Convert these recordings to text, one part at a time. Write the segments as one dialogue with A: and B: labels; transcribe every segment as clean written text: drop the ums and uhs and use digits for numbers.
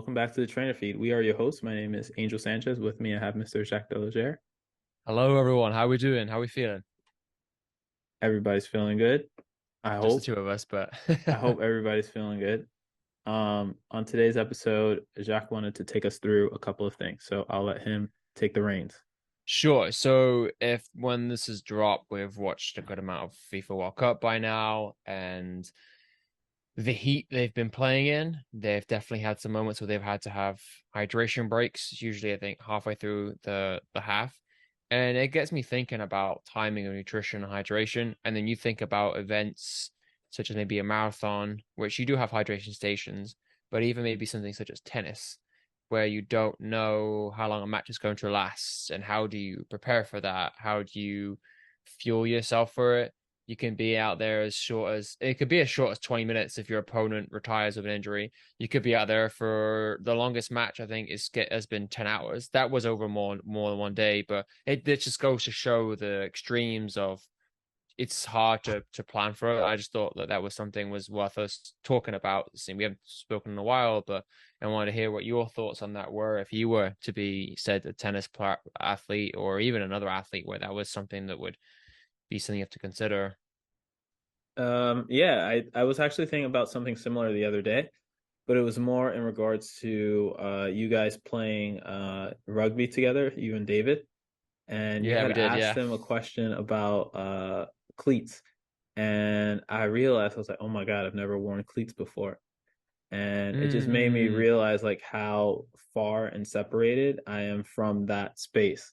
A: welcome back to the Trainer Feed. We are your hosts. My name is Angel Sanchez. With me, I have Mr. Jacques Delagere.
B: Hello, everyone. How we doing? How we feeling?
A: Everybody's feeling good. I
B: Just the
A: hope.
B: two of us, but
A: I hope everybody's feeling good. On today's episode, Jacques wanted to take us through a couple of things, so I'll let him take the reins.
B: sure. So, if when this is dropped, we've watched a good amount of FIFA World Cup by now, and the heat they've been playing in, they've definitely had some moments where they've had to have hydration breaks. Usually, I think halfway through the half, and it gets me thinking about timing of nutrition and hydration. And then you think about events such as maybe a marathon, which you do have hydration stations, but even maybe something such as tennis, where you don't know how long a match is going to last, and how do you prepare for that? How do you fuel yourself for it? You can be out there as short as it could be as short as 20 minutes if your opponent retires with an injury. You could be out there for the longest match, I think, has been 10 hours. That was over more than one day, but it just goes to show the extremes of it's hard to plan for it. I just thought that was something was worth us talking about. We haven't spoken in a while, but I wanted to hear what your thoughts on that were if you were to be said a athlete or even another athlete where that was something that would be something you have to consider.
A: Yeah, I was actually thinking about something similar the other day, but it was more in regards to you guys playing rugby together, you and David, and you
B: Yeah,
A: had
B: we did.
A: asked
B: Yeah.
A: him a question about cleats, and I realized I was like, oh my God, I've never worn cleats before. And it just made me
B: Mm.
A: realize like how far and separated I am from that space.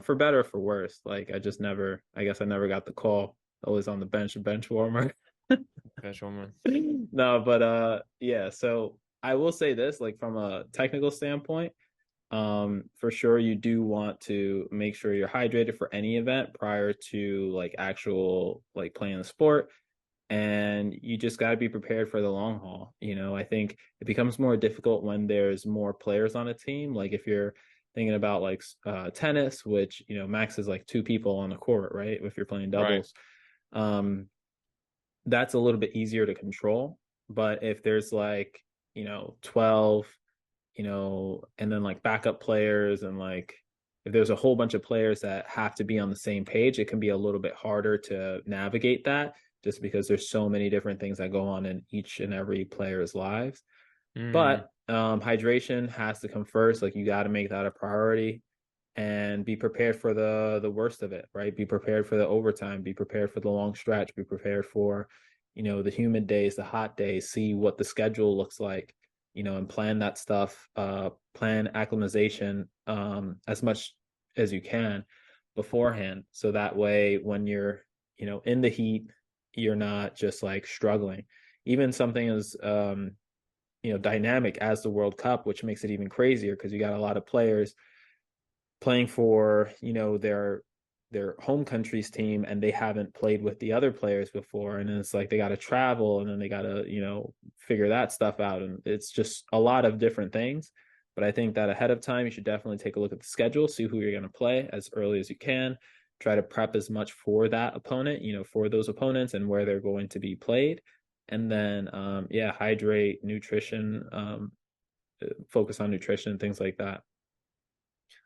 A: For better or for worse. Like I guess I never got the call. Always on the bench warmer.
B: Fish woman.
A: No, but yeah, so I will say this, like from a technical standpoint, for sure you do want to make sure you're hydrated for any event prior to like actual like playing the sport, and you just got to be prepared for the long haul. I think it becomes more difficult when there's more players on a team. Like if you're thinking about like tennis, which max is like two people on the court, right? If you're playing
B: Right.
A: doubles, um, that's a little bit easier to control. But if there's like 12, and then like backup players, and like if there's a whole bunch of players that have to be on the same page, it can be a little bit harder to navigate that, just because there's so many different things that go on in each and every player's lives.
B: Mm.
A: But hydration has to come first. Like you got to make that a priority and be prepared for the worst of it, right? Be prepared for the overtime, be prepared for the long stretch, be prepared for, the humid days, the hot days, see what the schedule looks like, and plan that stuff, plan acclimatization as much as you can beforehand. So that way when you're, in the heat, you're not just like struggling. Even something as dynamic as the World Cup, which makes it even crazier because you got a lot of players playing for their home country's team, and they haven't played with the other players before, and it's like they got to travel, and then they got to figure that stuff out, and it's just a lot of different things. But I think that ahead of time you should definitely take a look at the schedule, see who you're going to play as early as you can, try to prep as much for that opponent, for those opponents and where they're going to be played, and then yeah, hydrate, nutrition, focus on nutrition, things like that.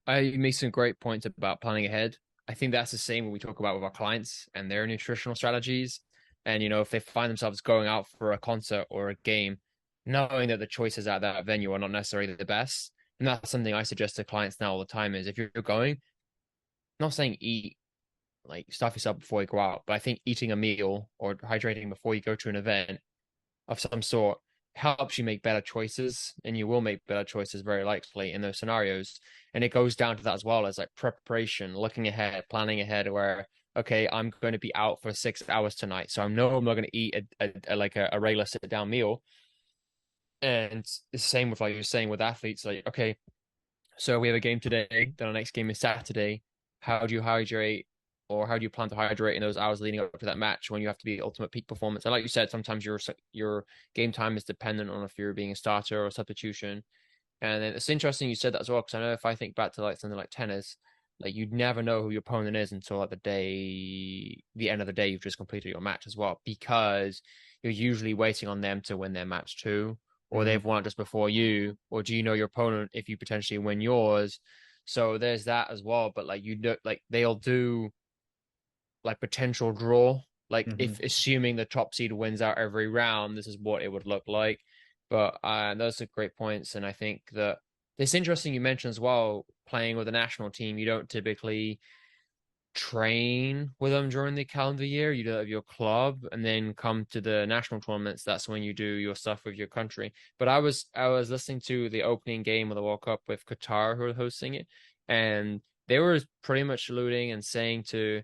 B: You make some great points about planning ahead. I think that's the same when we talk about with our clients and their nutritional strategies. And, if they find themselves going out for a concert or a game, knowing that the choices at that venue are not necessarily the best. And that's something I suggest to clients now all the time is if you're going, not saying eat, like stuff yourself before you go out, but I think eating a meal or hydrating before you go to an event of some sort helps you make better choices, and you will make better choices very likely in those scenarios. And it goes down to that as well as like preparation, looking ahead, planning ahead, where okay, I'm going to be out for 6 hours tonight, so I know I'm not going to eat a regular sit down meal. And it's the same with like you're saying with athletes, like okay, so we have a game today, then our next game is Saturday. How do you hydrate, or how do you plan to hydrate in those hours leading up to that match when you have to be ultimate peak performance? And like you said, sometimes your game time is dependent on if you're being a starter or a substitution. And then it's interesting you said that as well, because I know if I think back to like something like tennis, like you'd never know who your opponent is until like the end of the day you've just completed your match as well, because you're usually waiting on them to win their match too, or they've won it just before you, or do you know your opponent if you potentially win yours? So there's that as well. But like you know, like they'll do like potential draw. Like
A: Mm-hmm.
B: if assuming the top seed wins out every round, this is what it would look like. But those are great points, and I think that it's interesting you mentioned as well playing with a national team. You don't typically train with them during the calendar year. You do it with your club, and then come to the national tournaments. That's when you do your stuff with your country. But I was listening to the opening game of the World Cup with Qatar, who were hosting it, and they were pretty much alluding and saying to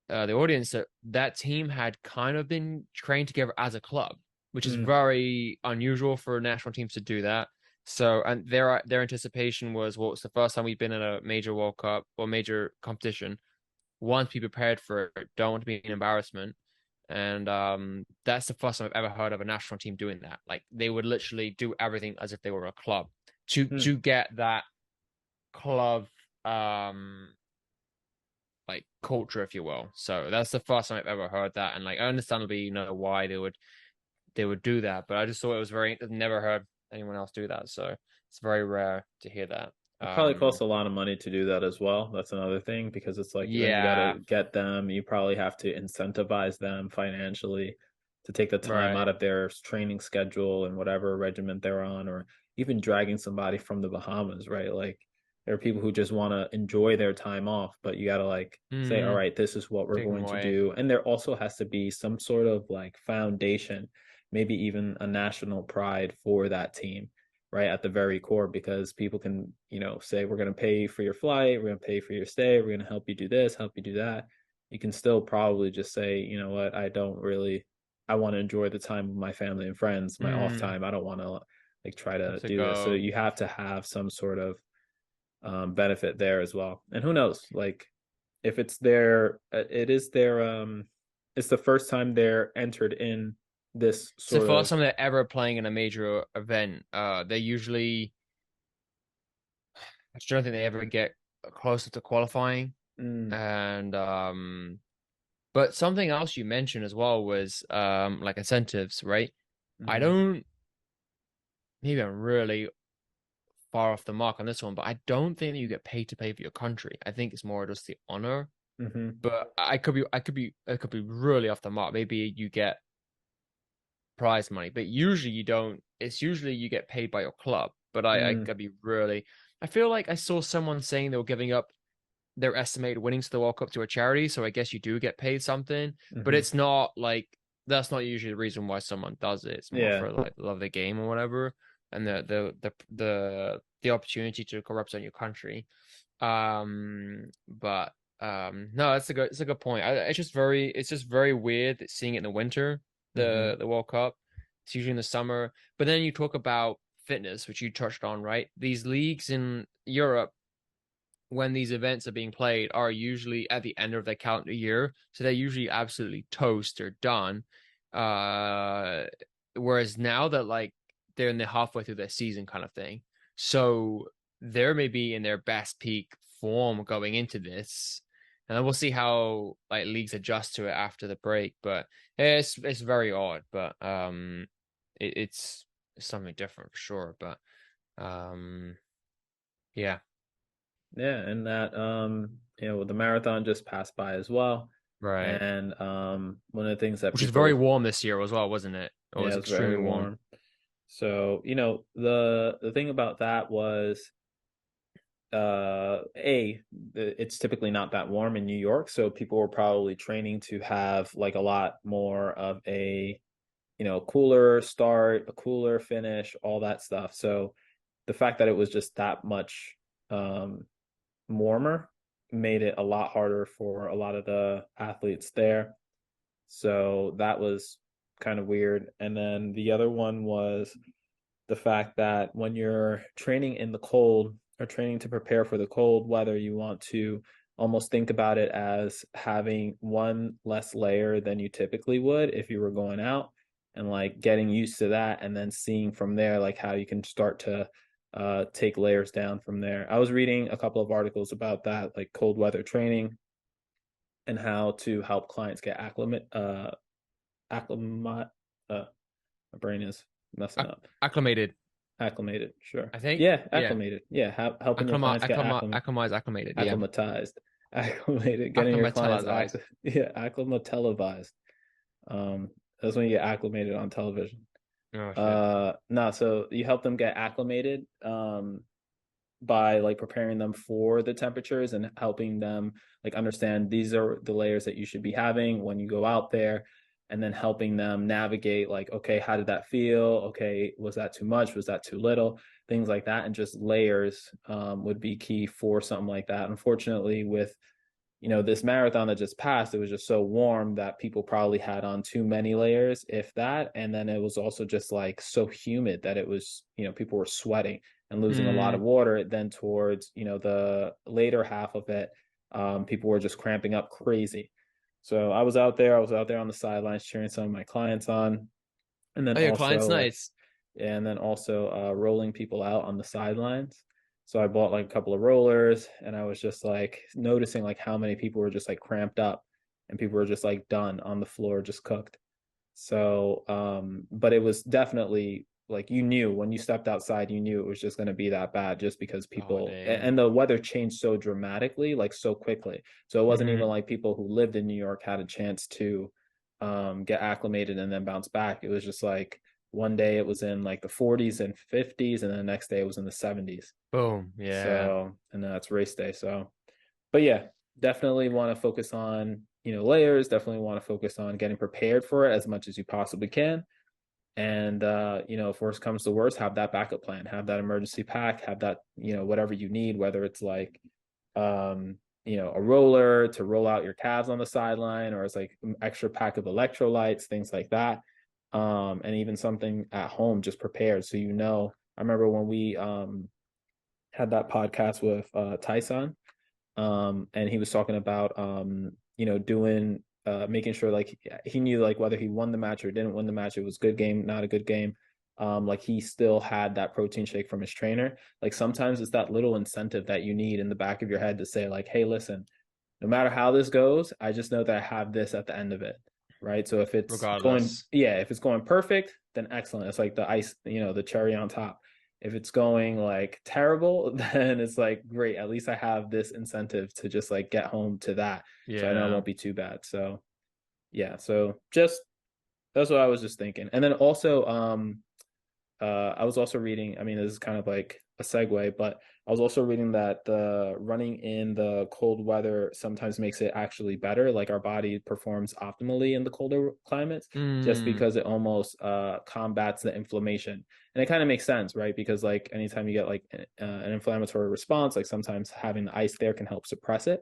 B: the audience that that team had kind of been trained together as a club, which is
A: Mm.
B: very unusual for national teams to do that. So, and their anticipation was, well, it's the first time we've been in a major World Cup or major competition. Want to be prepared for it, don't want to be an embarrassment. And that's the first time I've ever heard of a national team doing that. Like they would literally do everything as if they were a club
A: Mm.
B: to get that club um like culture, if you will. So that's the first time I've ever heard that, and like I understandably why they would do that, but I just thought it was very I've never heard anyone else do that, so it's very rare to hear that.
A: It probably costs a lot of money to do that as well. That's another thing because it's like then you got
B: Yeah,
A: to get them. You probably have to incentivize them financially to take the time
B: right.
A: out of their training schedule and whatever regiment they're on, or even dragging somebody from the Bahamas, right? Like there are people who just want to enjoy their time off, but you got to like say, all
B: Mm,
A: right, this is what we're
B: take them
A: going to
B: away.
A: do. And there also has to be some sort of like foundation, maybe even a national pride for that team, right at the very core, because people can say we're going to pay for your flight, we're going to pay for your stay, we're going to help you do this, help you do that. You can still probably just say, you know what, I don't really, I want to enjoy the time with my family and friends, my off
B: Mm,
A: time. I don't want to like try
B: have
A: to
B: to
A: do this. So
B: go.
A: you have to have some sort of benefit there as well. And who knows, like if it's their it is their it's the first time they're entered in this
B: It's the
A: sort
B: first
A: of
B: time they're ever playing in a major event. They usually I don't think they ever get closer to qualifying.
A: mm,
B: And but something else you mentioned as well was like incentives, right? I
A: mm-hmm,
B: don't maybe I'm really far off the mark on this one, but I don't think that you get paid to play for your country. I think it's more just the honor.
A: mm-hmm,
B: But I could be really off the mark. Maybe you get prize money, but usually you don't. It's usually you get paid by your club. But I
A: mm,
B: could be really. I feel like I saw someone saying they were giving up their estimated winnings to the World Cup to a charity, so I guess you do get paid something, but
A: mm-hmm.
B: it's not like that's not usually the reason why someone does it. It's more
A: Yeah.
B: for like love of the game or whatever, and the opportunity to go represent your country. But no, it's a good point. It's just very weird that seeing it in the winter,
A: Mm-hmm.
B: the World Cup. It's usually in the summer, but then you talk about fitness, which you touched on, right? These leagues in Europe when these events are being played are usually at the end of their calendar year. So they're usually absolutely toast or done. Uh, Whereas now that like they're in the halfway through their season kind of thing. So they're maybe in their best peak form going into this. And then we'll see how like leagues adjust to it after the break. But it's very odd, but it's something different for sure. But um yeah,
A: Yeah, and that the marathon just passed by as well.
B: right.
A: And one of the things that
B: Which is very
A: people,
B: warm this year as well, wasn't it? It
A: yeah,
B: was
A: it was very
B: extremely warm.
A: warm. So, the thing about that was it's typically not that warm in New York, so people were probably training to have like a lot more of a cooler start, a cooler finish, all that stuff. So the fact that it was just that much um warmer made it a lot harder for a lot of the athletes there. So that was kind of weird. And then the other one was the fact that when you're training in the cold or training to prepare for the cold weather, you want to almost think about it as having one less layer than you typically would if you were going out, and like getting used to that and then seeing from there like how you can start to take layers down from there. I was reading a couple of articles about that, like cold weather training and how to help clients get acclimate. My brain is messing up.
B: Acclimated,
A: Acclimated, sure.
B: I think.
A: Yeah,
B: Yeah.
A: acclimated. Yeah, helping your clients get
B: Acclimatized. Yeah.
A: acclimatized, acclimated, getting your clients
B: Acclimatized.
A: yeah, acclimatelevised. Um, that's when you get acclimated on television.
B: Oh shit.
A: No, so you help them get acclimated by like preparing them for the temperatures and helping them like understand these are the layers that you should be having when you go out there, and then helping them navigate like, okay, how did that feel? Okay, was that too much? Was that too little? Things like that. And just layers would be key for something like that. Unfortunately, with this marathon that just passed, it was just so warm that people probably had on too many layers, if that. And then it was also just like so humid that it was, people were sweating and losing a lot of
B: Mm.
A: water. Then towards, the later half of it, people were just cramping up crazy. So I was out there on the sidelines cheering some of my clients on. And then
B: Oh, your client's
A: also like,
B: nice.
A: and then also rolling people out on the sidelines. So I bought like a couple of rollers, and I was just like noticing like how many people were just like cramped up, and people were just like done on the floor, just cooked. So, but it was definitely like you knew when you stepped outside, you knew it was just going to be that bad just because
B: Oh
A: people
B: damn.
A: and the weather changed so dramatically, like so quickly. So it wasn't even
B: Hmm.
A: like people who lived in New York had a chance to get acclimated and then bounce back. It was just like one day it was in like the 40s and 50s, and then the next day it was in the 70s.
B: Boom. Yeah.
A: So, and that's race day. So, but yeah, definitely want to focus on, layers, definitely want to focus on getting prepared for it as much as you possibly can. And if worst comes to worst, have that backup plan, have that emergency pack, have that, whatever you need, whether it's like a roller to roll out your calves on the sideline, or it's like an extra pack of electrolytes, things like that. And even something at home just prepared. So I remember when we had that podcast with Tyson, and he was talking about doing making sure like he knew like whether he won the match or didn't win the match, it was good game, not a good game. Like he still had that protein shake from his trainer. Like sometimes it's that little incentive that you need in the back of your head to say like, hey, listen, no matter how this goes, I just know that I have this at the end of it. Right. So if it's going,
B: Regardless.
A: yeah, if it's going perfect, then excellent. It's like the ice, the cherry on top. If it's going like terrible, then it's like great. At least I have this incentive to just like get home to that. So I know it
B: Yeah.
A: won't be too bad. So yeah. So just that's what I was just thinking. And then also I was also reading, I mean, this is kind of like a segue, but I was also reading that the running in the cold weather sometimes makes it actually better. Like our body performs optimally in the colder climates just
B: Mm.
A: because it almost combats the inflammation. And it kind of makes sense, right? Because like anytime you get like an inflammatory response, like sometimes having the ice there can help suppress it.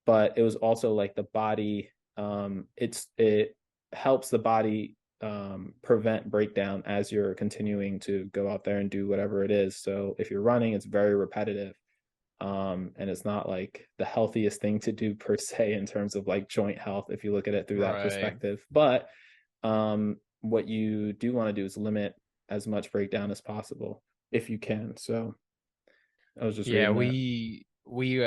A: But it was also like the body, it helps the body prevent breakdown as you're continuing to go out there and do whatever it is. So if you're running, it's very repetitive. And it's not like the healthiest thing to do per se in terms of like joint health if you look at it through that
B: Right.
A: perspective. But what you do want to do is limit as much breakdown as possible if you can. So I was just
B: Yeah,
A: reading that.
B: we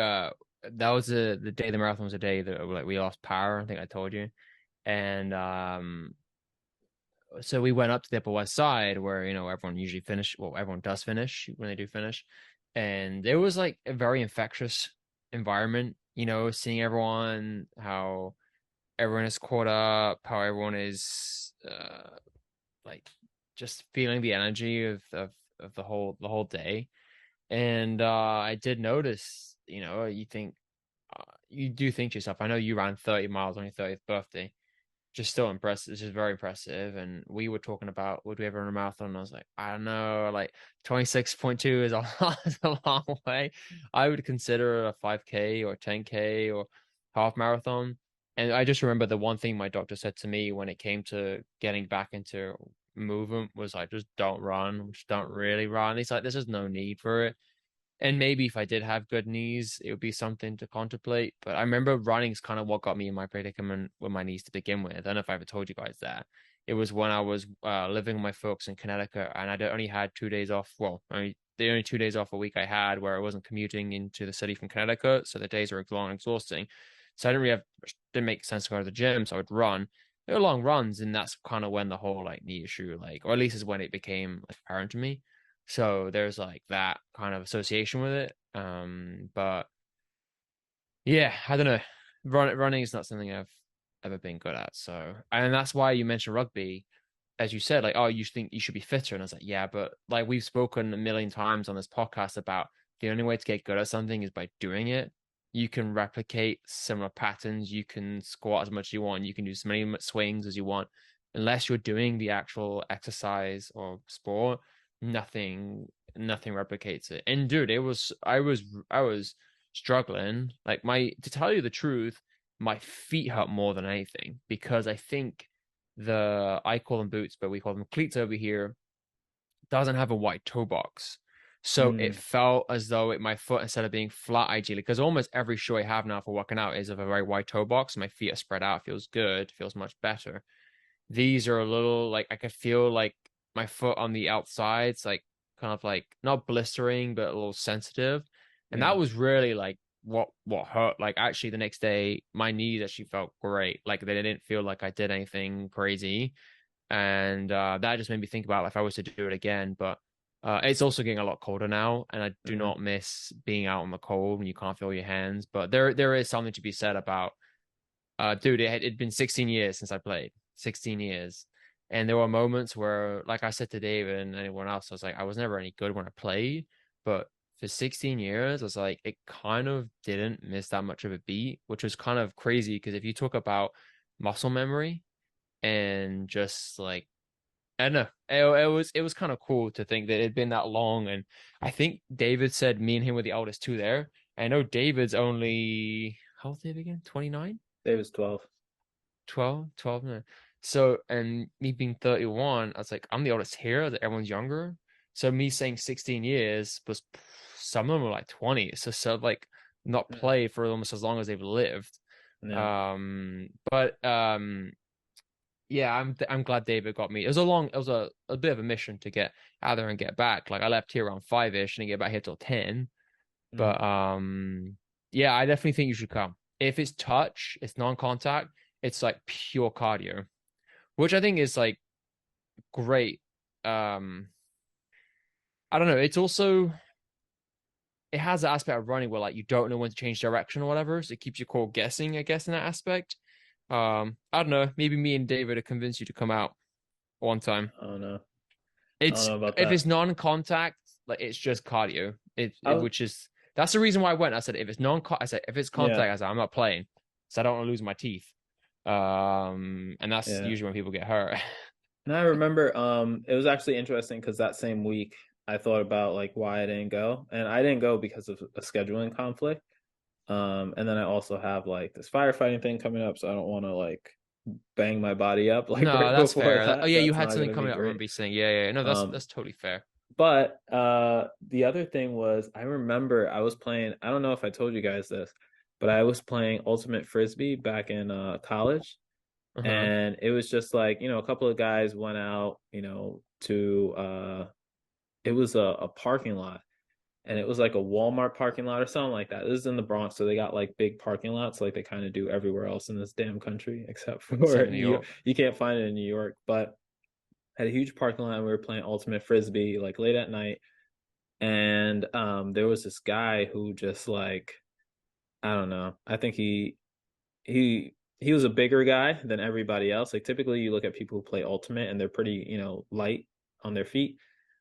B: that was the day the marathon was a day that like we lost power. I think I told you. And so we went up to the Upper West Side where, everyone usually finish, well, everyone does finish when they do finish. And it was like a very infectious environment, seeing everyone, how everyone is caught up, how everyone is like just feeling the energy of the whole day. And I did notice, you do think to yourself, I know you ran 30 miles on your 30th birthday, just still impressive. It's just very impressive. And we were talking about would we ever run a marathon? And I was like, I don't know, like 26.2 is is a long way. I would consider a 5K or 10K or half marathon. And I just remember the one thing my doctor said to me when it came to getting back into movement was like, just don't run, just don't really run. He's like, there's just no need for it. And maybe if I did have good knees, it would be something to contemplate. But I remember running's kind of what got me in my predicament with my knees to begin with. I don't know if I ever told you guys that. It was when I was living with my folks in Connecticut, and I only had 2 days off. Well, only the only 2 days off a week I had where I wasn't commuting into the city from Connecticut, so the days were long and exhausting. So I didn't make sense to go to the gym, so I would run. they were long runs, and that's kind of when the whole like knee issue, like, or at least is when it became like apparent to me. So there's like that kind of association with it. But yeah, I don't know. Running is not something I've ever been good at. So, and that's why you mentioned rugby, as you said, like, oh, you think you should be fitter. And I was like, yeah, but like we've spoken a million times on this podcast about the only way to get good at something is by doing it. You can replicate similar patterns. You can squat as much as you want. You can do as many swings as you want. Unless you're doing the actual exercise or sport, nothing, nothing replicates it. And dude, I was struggling. Like to tell you the truth, my feet hurt more than anything because I think I call them boots, but we call them cleats over here, doesn't have a white toe box. So it
A: Mm,
B: felt as though my foot, instead of being flat ideally, because almost every shoe I have now for working out is of a very wide toe box. My feet are spread out, feels good, feels much better. These are a little like I could feel like my foot on the outside's like kind of like not blistering, but a little sensitive. And
A: yeah.
B: that was really like what hurt. Like actually the next day, my knees actually felt great. Like they didn't feel like I did anything crazy. And that just made me think about if I was to do it again. But it's also getting a lot colder now, and I do
A: Mm,
B: not miss being out in the cold when you can't feel your hands. But there is something to be said about dude, it'd been 16 years since I played. 16 years. And there were moments where, like I said to David and anyone else, I was like, I was never any good when I played. But for 16 years, I was like, it kind of didn't miss that much of a beat, which was kind of crazy because if you talk about muscle memory and just like, I don't know, it was kind of cool to think that it'd been that long. And I think David said me and him were the oldest two there. I know David's only, how old is David again? 29?
A: David's 12.
B: 12, no. So, and me being 31, I was like, I'm the oldest here, that everyone's younger. So me saying 16 years was some of them were like 20. So like not
A: Mm,
B: play for almost as long as they've lived.
A: yeah.
B: But yeah, I'm glad David got me. It was a bit of a mission to get out there and get back. Like I left here around 5-ish and didn't get back here till 10.
A: Mm,
B: But yeah, I definitely think you should come. If it's touch, it's non-contact, it's like pure cardio, which I think is like great. Um, I don't know. It's also it has the aspect of running where like you don't know when to change direction or whatever, so it keeps your core guessing, I guess, in that aspect. I don't know. Maybe me and David have convinced you to come out one time.
A: I don't know. I don't
B: It's
A: know about
B: if it's
A: that.
B: non-contact, like it's just cardio.
A: I was,
B: Which is that's the reason why I went. I said if it's non, I said if it's
A: yeah,
B: contact, I said I'm not playing, so I don't want to lose my teeth. And that's
A: yeah.
B: usually when people get hurt.
A: And I remember it was actually interesting because that same week I thought about like why I didn't go. And I didn't go because of a scheduling conflict. And then I also have like this firefighting thing coming up, so I don't want to like bang my body up like
B: No,
A: right
B: that's
A: before
B: fair. Oh
A: that.
B: yeah, you
A: That's
B: had
A: not
B: something
A: gonna be
B: coming up. I
A: great.
B: remember you saying, yeah. No, that's
A: Um,
B: that's totally fair.
A: but the other thing was I remember I was playing, I don't know if I told you guys this, but I was playing Ultimate Frisbee back in college.
B: Uh-huh.
A: And it was just like, a couple of guys went out, to it was a parking lot, and it was like a Walmart parking lot or something like that. This is in the Bronx, so they got like big parking lots like they kind of do everywhere else in this damn country except
B: Except
A: for
B: in New
A: New York.
B: York.
A: You can't find it in New York, but had a huge parking lot and we were playing Ultimate Frisbee like late at night. And there was this guy who just like, I don't know. I think he was a bigger guy than everybody else. Like typically you look at people who play ultimate and they're pretty, light on their feet.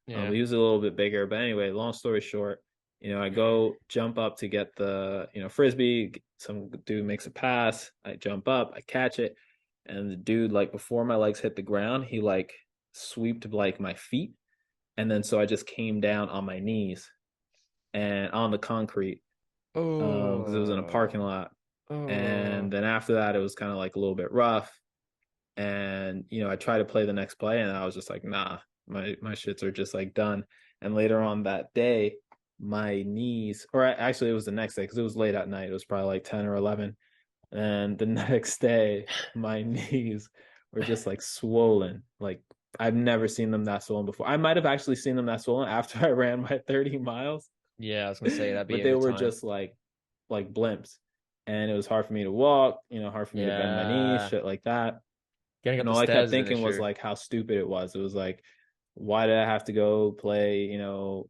A: But
B: Yeah.
A: he was a little bit bigger. But anyway, long story short, I go jump up to get the, frisbee. Some dude makes a pass. I jump up, I catch it, and the dude, like before my legs hit the ground, he like sweeped like my feet, and then so I just came down on my knees and on the concrete, because it was in a parking
B: Oh.
A: lot. And
B: Oh.
A: then after that, it was kind of like a little bit rough. And I tried to play the next play, and I was just like, nah, my shits are just like done. And later on that day, my knees, or actually it was the next day because it was late at night. It was probably like 10 or 11. And the next day, my knees were just like swollen. Like I've never seen them that swollen before. I might have actually seen them that swollen after I ran my 30 miles,
B: Yeah, I was gonna say that'd be
A: but
B: a
A: they
B: good
A: were
B: time.
A: just like blimps. And it was hard for me to walk, hard for me to bend my knees,
B: Yeah.
A: shit like that.
B: Getting up
A: And
B: the
A: all I kept
B: stairs is an
A: thinking was
B: issue.
A: like how stupid it was. It was like, why did I have to go play,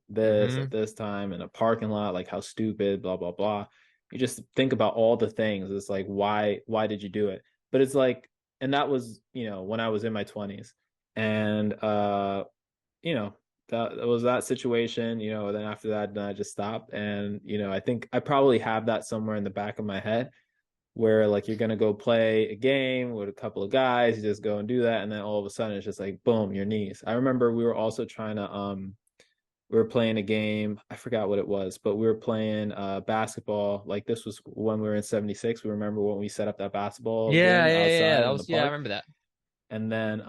A: this at
B: Hmm.
A: this time in a parking lot? Like how stupid, blah, blah, blah. You just think about all the things. It's like, why did you do it? But it's like, and that was, when I was in my 20s. And you know, that was that situation, then after that, then I just stopped. And, I think I probably have that somewhere in the back of my head where like you're gonna go play a game with a couple of guys, you just go and do that, and then all of a sudden it's just like boom, your knees. I remember we were also trying to we were playing a game, I forgot what it was, but we were playing basketball. Like this was when we were in 76. We remember when we set up that basketball
B: Yeah,
A: gym
B: yeah, yeah.
A: outside
B: That
A: in the
B: was yeah, I
A: park.
B: remember that.
A: And then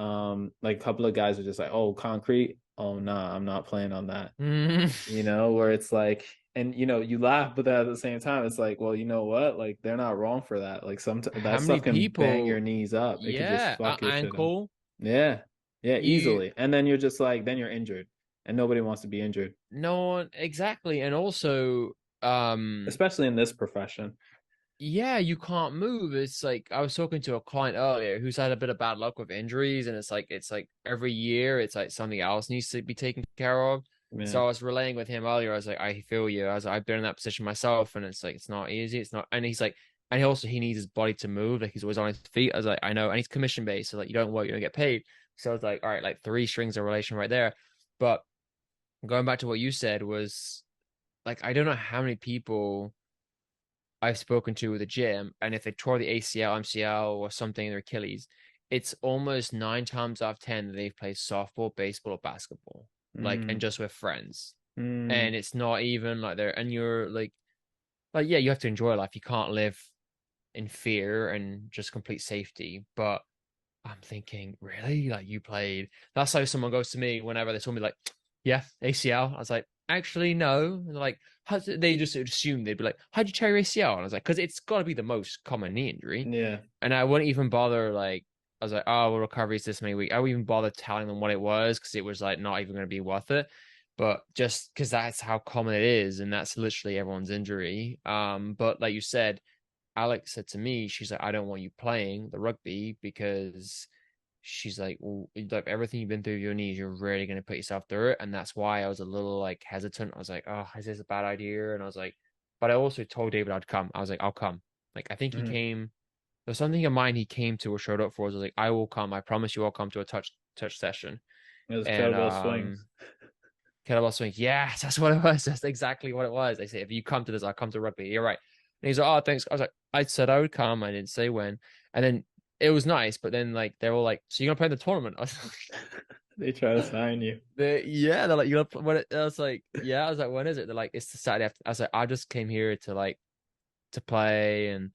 A: like a couple of guys were just like, oh, concrete. Oh nah, I'm not playing on that,
B: Mm.
A: where it's like, and you laugh, but then at the same time, it's like, well, you know what? Like they're not wrong for that. Like some
B: How
A: that
B: many
A: stuff can bang your
B: people?
A: knees up. It could just
B: Yeah,
A: fuck your shit up.
B: ankle.
A: Yeah, yeah,
B: You
A: easily. And then you're just like, then you're injured, and nobody wants to be injured,
B: no one exactly, and also, um,
A: especially in this profession.
B: yeah, you can't move. It's like I was talking to a client earlier who's had a bit of bad luck with injuries, and it's like every year it's like something else needs to be taken care of.
A: Yeah,
B: So I was relaying with him earlier. I was like, I feel you. I was like, I've been in that position myself, and it's like it's not easy. It's not, and he's like, and he needs his body to move. Like he's always on his feet. I was like, I know, and he's commission based, so like you don't work, you don't get paid. So I was like, all right, like three strings of relation right there. But going back to what you said was like, I don't know how many people I've spoken to with a gym, and if they tore the ACL, MCL, or something in their Achilles, it's almost 9 times out of 10 that they've played softball, baseball, or basketball, like, and
A: mm,
B: just with friends.
A: mm,
B: And it's not even like they're, and you're like, yeah, you have to enjoy life. You can't live in fear and just complete safety. But I'm thinking, really? Like, you played? That's how someone goes to me whenever they told me, like, yeah, ACL. I was like, actually, no. And they're like, they just assume they'd be like, how'd you tear your ACL? And I was like, because it's got to be the most common knee injury.
A: yeah,
B: And I wouldn't even bother, like, I was like, oh, well, recovery is this many weeks. I wouldn't even bother telling them what it was because it was like not even going to be worth it. But just because that's how common it is, and that's literally everyone's injury. But like you said, Alex said to me, she's like, I don't want you playing the rugby because she's like, well, like everything you've been through with your knees, you're really going to put yourself through it. And that's why I was a little like hesitant. I was like, oh, is this a bad idea? And I was like, but I also told David I'd come. I was like, I'll come. Like, I think he
A: mm.
B: came. There's something in mind he came to or showed up for. I was like, I will come. I promise you I'll come to a touch session.
A: It was
B: And
A: kettlebell swings.
B: kettlebell swing. Yes, that's what it was. That's exactly what it was. They say, if you come to this, I'll come to rugby. You're right. And he's like, oh, thanks. I was like, I said I would come. I didn't say when. And then it was nice, but then like they're all like, so you're gonna play in the tournament? I was
A: They try to sign you.
B: yeah, they're like, you're gonna what? I was like, yeah. I was like, when is it? They're like, it's the Saturday after. I was like, I just came here to like to play, and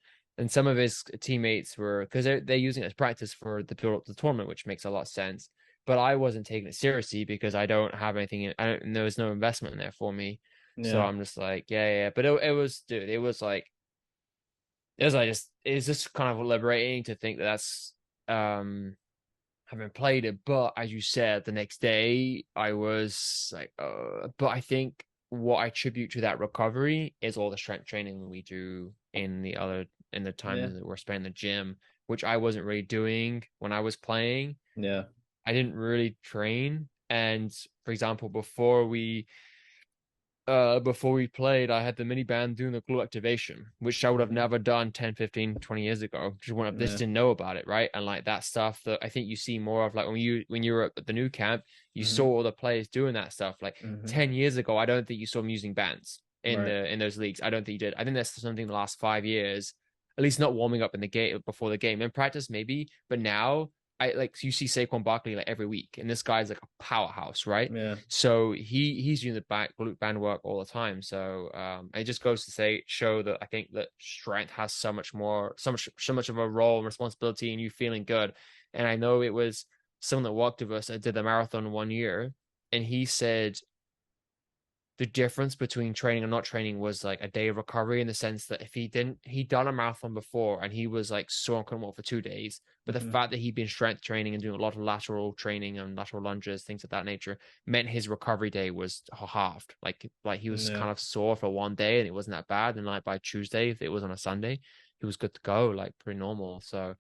B: some of his teammates were because they're using it as practice for the tournament, which makes a lot of sense. But I wasn't taking it seriously because I don't have anything in. There was no investment in there for me, so
A: Yeah,
B: I'm just like, yeah, yeah. But it was, dude, it was just kind of liberating to think that that's um having played it. But as you said, the next day I was like, but I think what I attribute to that recovery is all the strength training we do in the
A: yeah,
B: time that we're spending in the gym, which I wasn't really doing when I was playing.
A: yeah.
B: I didn't really train. And for example, before we played, I had the mini band doing the glue activation, which I would have
A: Mm,
B: never done 10, 15, 20 years ago. Just wouldn't have, just
A: yeah.
B: didn't know about it, right? And like that stuff that I think you see more of, like when you were at the new camp, you saw
A: Hmm.
B: all the players doing that stuff. Like
A: Hmm.
B: 10 years ago, I don't think you saw them using bands
A: Right.
B: in those leagues. I don't think you did. I think that's something the last 5 years, at least not warming up in the game before the game. In practice, maybe, but now I like you see Saquon Barkley like every week, and this guy's like a powerhouse, right?
A: Yeah.
B: So he's doing the back glute band work all the time. So it just goes to show that I think that strength has so much of a role and responsibility in you feeling good. And I know it was someone that walked with us that did the marathon 1 year, and he said the difference between training and not training was like a day of recovery in the sense that if he'd done a marathon before and he was like so uncomfortable for 2 days, but the
A: Hmm.
B: fact that he'd been strength training and doing a lot of lateral training and lateral lunges, things of that nature, meant his recovery day was halved. Like he was
A: Yeah.
B: kind of sore for one day and it wasn't that bad. And like by Tuesday, if it was on a Sunday, he was good to go, like pretty normal. So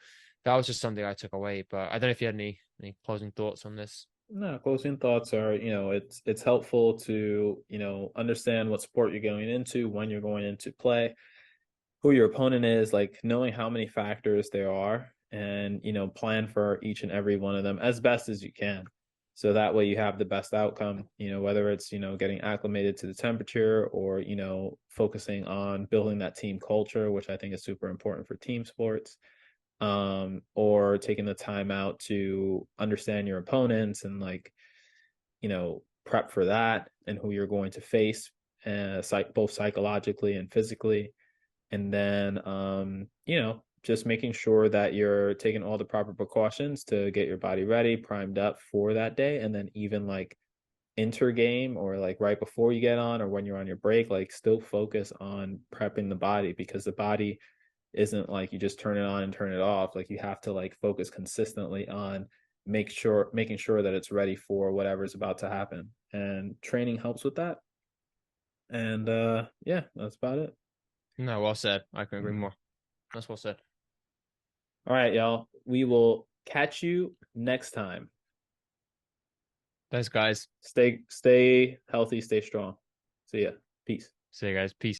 B: that was just something I took away. But I don't know if you had any closing thoughts on this.
A: No, closing thoughts are, it's helpful to, understand what sport you're going into, when you're going into play, who your opponent is, like knowing how many factors there are, and plan for each and every one of them as best as you can. So that way you have the best outcome, whether it's, getting acclimated to the temperature, or, focusing on building that team culture, which I think is super important for team sports, or taking the time out to understand your opponents and, like, prep for that and who you're going to face, both psychologically and physically. And then, just making sure that you're taking all the proper precautions to get your body ready, primed up for that day. And then even like inter game, or like right before you get on, or when you're on your break, like still focus on prepping the body, because the body isn't like you just turn it on and turn it off. Like you have to like focus consistently on making sure that it's ready for whatever's about to happen. And training helps with that. And yeah, that's about it.
B: No, well said. I can agree
A: Mhm.
B: more. That's well said.
A: All right, y'all. We will catch you next time.
B: Thanks, guys.
A: Stay healthy, stay strong. See ya. Peace.
B: See you guys. Peace.